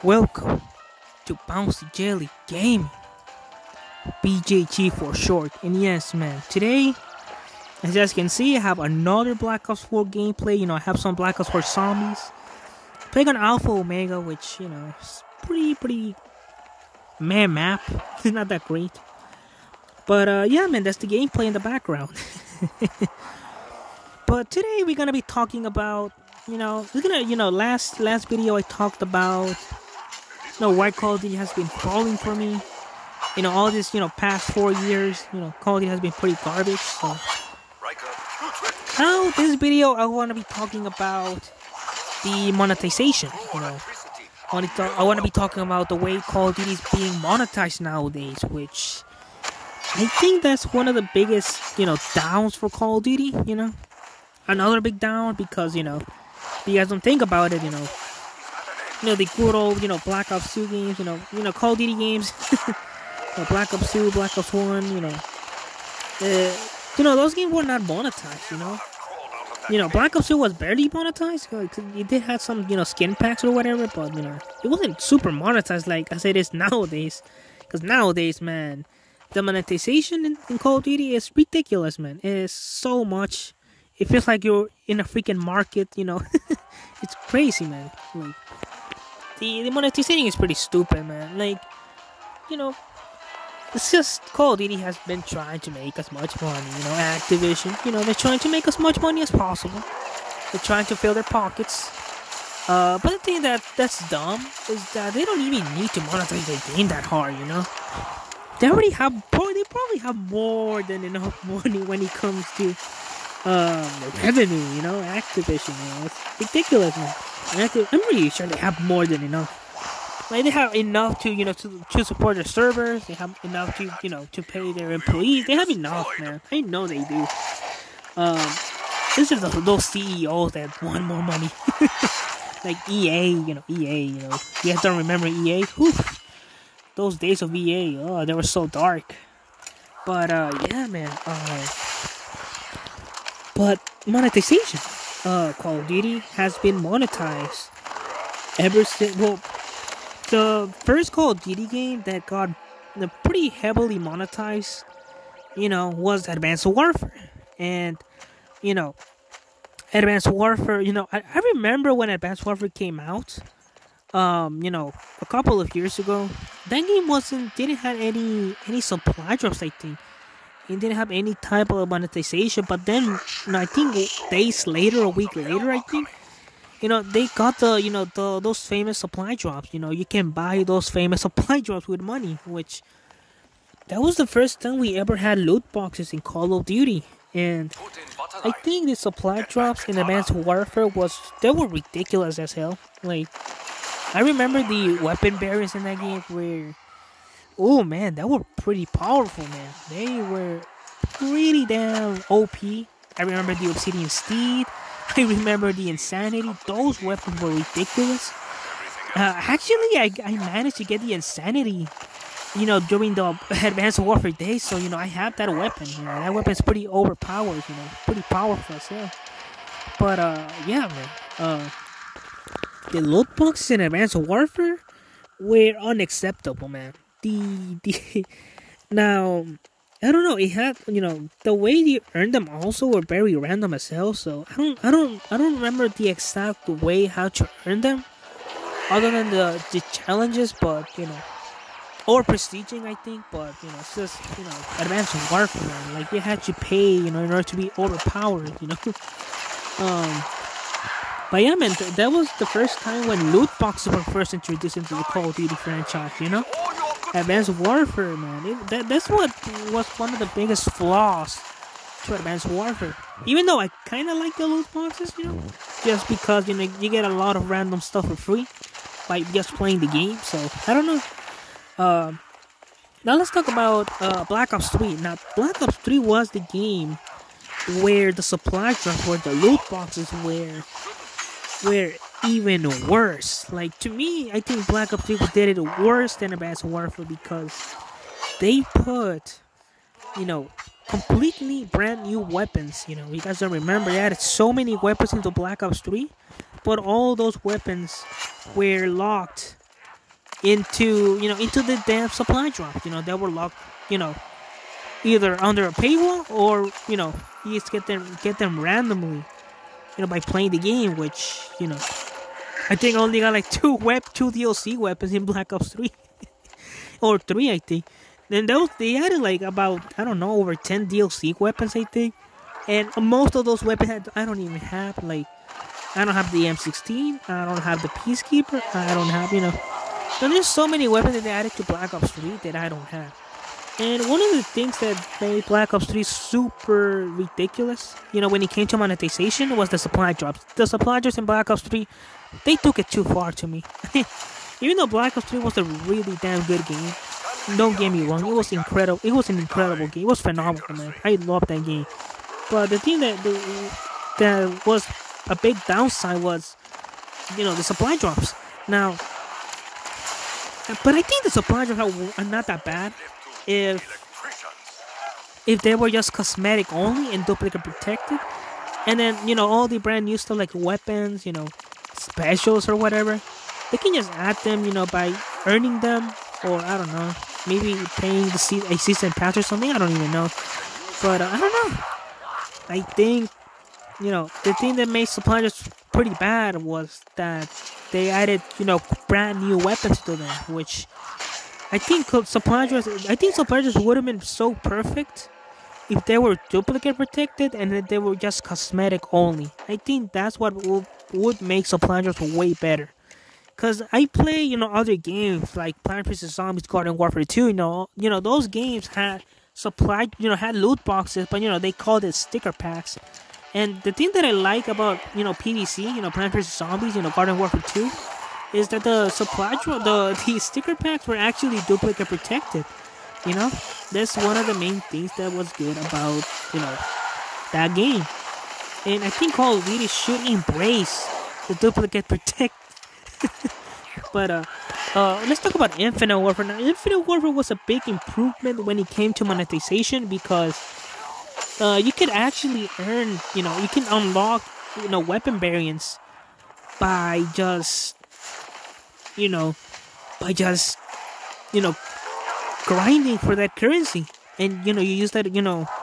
Welcome to Bouncy Jelly Gaming, BJG for short. And yes, man, today, as you guys can see, I have another Black Ops 4 gameplay. I have some Black Ops 4 zombies. Playing on Alpha Omega, which, is pretty man map. It's not that great. But, yeah, man, that's the gameplay in the background. But today we're gonna be talking about, last video I talked about, why Call of Duty has been falling for me. All this, past 4 years, Call of Duty has been pretty garbage. So now this video I want to be talking about the monetization. I want to be talking about the way Call of Duty is being monetized nowadays, which I think that's one of the biggest, downs for Call of Duty. Another big down because, if you guys don't think about it, the good old, Black Ops 2 games, Call of Duty games, Black Ops 2, Black Ops 1, those games were not monetized, Black Ops 2 was barely monetized. Like, it did have some, skin packs or whatever, but, it wasn't super monetized like as it is nowadays. Because nowadays, man, the monetization in Call of Duty is ridiculous, man. It is so much. It feels like you're in a freaking market, It's crazy, man. Like, the monetization is pretty stupid, man. Like, it's just Call of Duty has been trying to make as much money, Activision, they're trying to make as much money as possible. They're trying to fill their pockets. But the thing that's dumb is that they don't even need to monetize their game that hard, They already have, they probably have more than enough money when it comes to revenue, Activision, it's ridiculous, man. I'm really sure they have more than enough. Like, they have enough to, to support their servers. They have enough to, to pay their employees. They have enough, man. I know they do. This is those CEOs that want more money. Like EA, EA, you guys don't remember EA? Whew. Those days of EA, oh, they were so dark. But, yeah, man, but monetization, Call of Duty has been monetized ever since, well, the first Call of Duty game that got pretty heavily monetized, was Advanced Warfare. And, Advanced Warfare, I remember when Advanced Warfare came out, a couple of years ago. That game didn't have any supply drops, I think. It didn't have any type of monetization, but then, I think days later, a week later, I think, they got those famous supply drops. You can buy those famous supply drops with money, which, that was the first time we ever had loot boxes in Call of Duty. And I think the supply drops in Advanced Warfare they were ridiculous as hell. Like, I remember the weapon variants in that game where, oh man, that were pretty powerful, man. They were pretty damn OP. I remember the Obsidian Steed. I remember the Insanity. Those weapons were ridiculous. Actually, I managed to get the Insanity, during the Advanced Warfare days. So, I have that weapon. That weapon's pretty overpowered, pretty powerful as well. But, yeah, man. The loot boxes in Advanced Warfare were unacceptable, man. Now, I don't know. It had, the way you earned them also were very random as hell. So I don't remember the exact way how to earn them, other than the challenges. But or prestiging, I think. But it's just Advanced Warfare, man. Like, you had to pay, in order to be overpowered, But yeah, man, that was the first time when loot boxes were first introduced into the Call of Duty franchise, Advanced Warfare, man. That's what was one of the biggest flaws to Advanced Warfare. Even though I kind of like the loot boxes, just because, you get a lot of random stuff for free by just playing the game. So, I don't know. Now let's talk about Black Ops 3. Now, Black Ops 3 was the game where the supply drops, where the loot boxes were even worse. Like, to me, I think Black Ops 3 did it worse than Advanced Warfare because they put you know, completely brand new weapons. You know, you guys don't remember they added so many weapons into Black Ops 3, but all those weapons were locked into, into the damn supply drop. They were locked, either under a paywall or, you just get them randomly, by playing the game, which, I think I only got like two DLC weapons in Black Ops 3. Or 3, I think. Then they added like about, I don't know, over 10 DLC weapons, I think. And most of those weapons I don't even have. Like, I don't have the M16, I don't have the Peacekeeper, I don't have, there's so many weapons that they added to Black Ops 3 that I don't have. And one of the things that made Black Ops 3 super ridiculous, when it came to monetization, was the supply drops. The supply drops in Black Ops 3, they took it too far to me. Even though Black Ops 3 was a really damn good game, don't get me wrong, it was incredible. It was an incredible game. It was phenomenal, man. I loved that game. But the thing that was a big downside was, the supply drops. Now, but I think the supply drops are not that bad if they were just cosmetic only and duplicate protected, and then all the brand new stuff like weapons, specials or whatever, they can just add them, by earning them, or I don't know, maybe paying a season pass or something. I don't even know, but I don't know. I think the thing that made supply drops pretty bad was that they added brand new weapons to them, which I think supply drops would have been so perfect if they were duplicate protected and that they were just cosmetic only. I think that's what would make supply drops way better. Cause I play other games like Plants vs Zombies, Garden Warfare 2. Those games had supply had loot boxes, but they called it sticker packs. And the thing that I like about PvC, Plants vs Zombies, Garden Warfare 2, is that the supply drop, the sticker packs were actually duplicate protected. That's one of the main things that was good about that game. And I think Call of Duty should embrace the duplicate protect. But let's talk about Infinite Warfare now. Infinite Warfare was a big improvement when it came to monetization, because you could actually earn, you can unlock, weapon variants by just, grinding for that currency. And, you use that,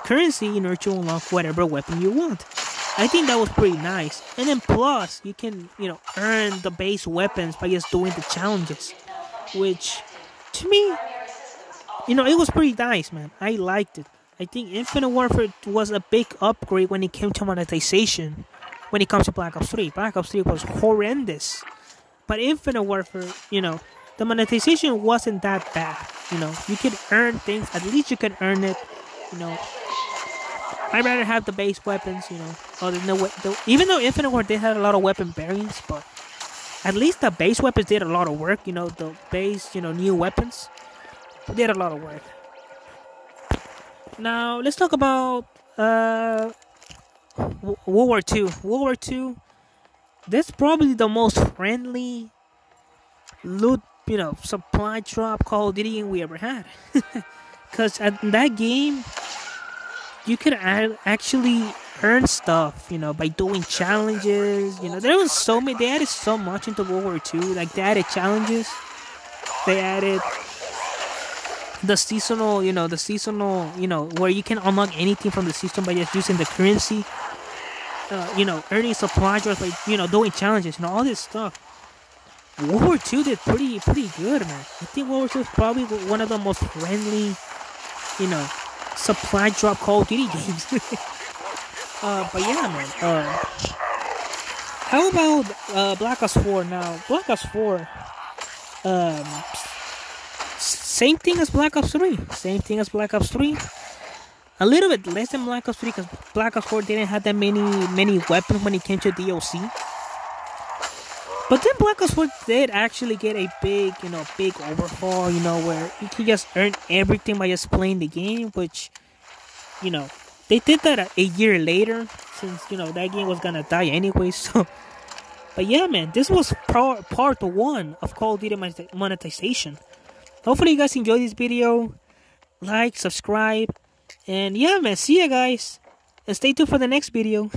currency in order to unlock whatever weapon you want. I think that was pretty nice. And then plus, you can, earn the base weapons by just doing the challenges. Which, to me, it was pretty nice, man. I liked it. I think Infinite Warfare was a big upgrade when it came to monetization. When it comes to Black Ops 3. Black Ops 3 was horrendous. But Infinite Warfare, the monetization wasn't that bad. You could earn things. At least you can earn it. I'd rather have the base weapons, other than even though Infinite Warfare did have a lot of weapon variants, but at least the base weapons did a lot of work. The base, new weapons did a lot of work. Now let's talk about World War II. World War II. That's probably the most friendly loot, supply drop Call of Duty game we ever had. Because at that game, you could actually earn stuff, by doing challenges. There was so many. They added so much into World War II. Like, they added challenges. They added the seasonal, where you can unlock anything from the system by just using the currency. Earning supply drops by, doing challenges, all this stuff. World War II did pretty good, man. I think World War II is probably one of the most friendly, supply drop Call of Duty games. But yeah, man. How about Black Ops 4 now? Black Ops 4, same thing as Black Ops 3. Same thing as Black Ops 3. A little bit less than Black Ops 3, because Black Ops 4 didn't have that many weapons when it came to DLC. But then Black Ops 4 did actually get a big overhaul, where you can just earn everything by just playing the game, which, they did that a year later, since, that game was gonna die anyway, so. But yeah, man, this was part 1 of Call of Duty monetization. Hopefully you guys enjoyed this video. Like, subscribe, And yeah, man, see ya, guys. And stay tuned for the next video.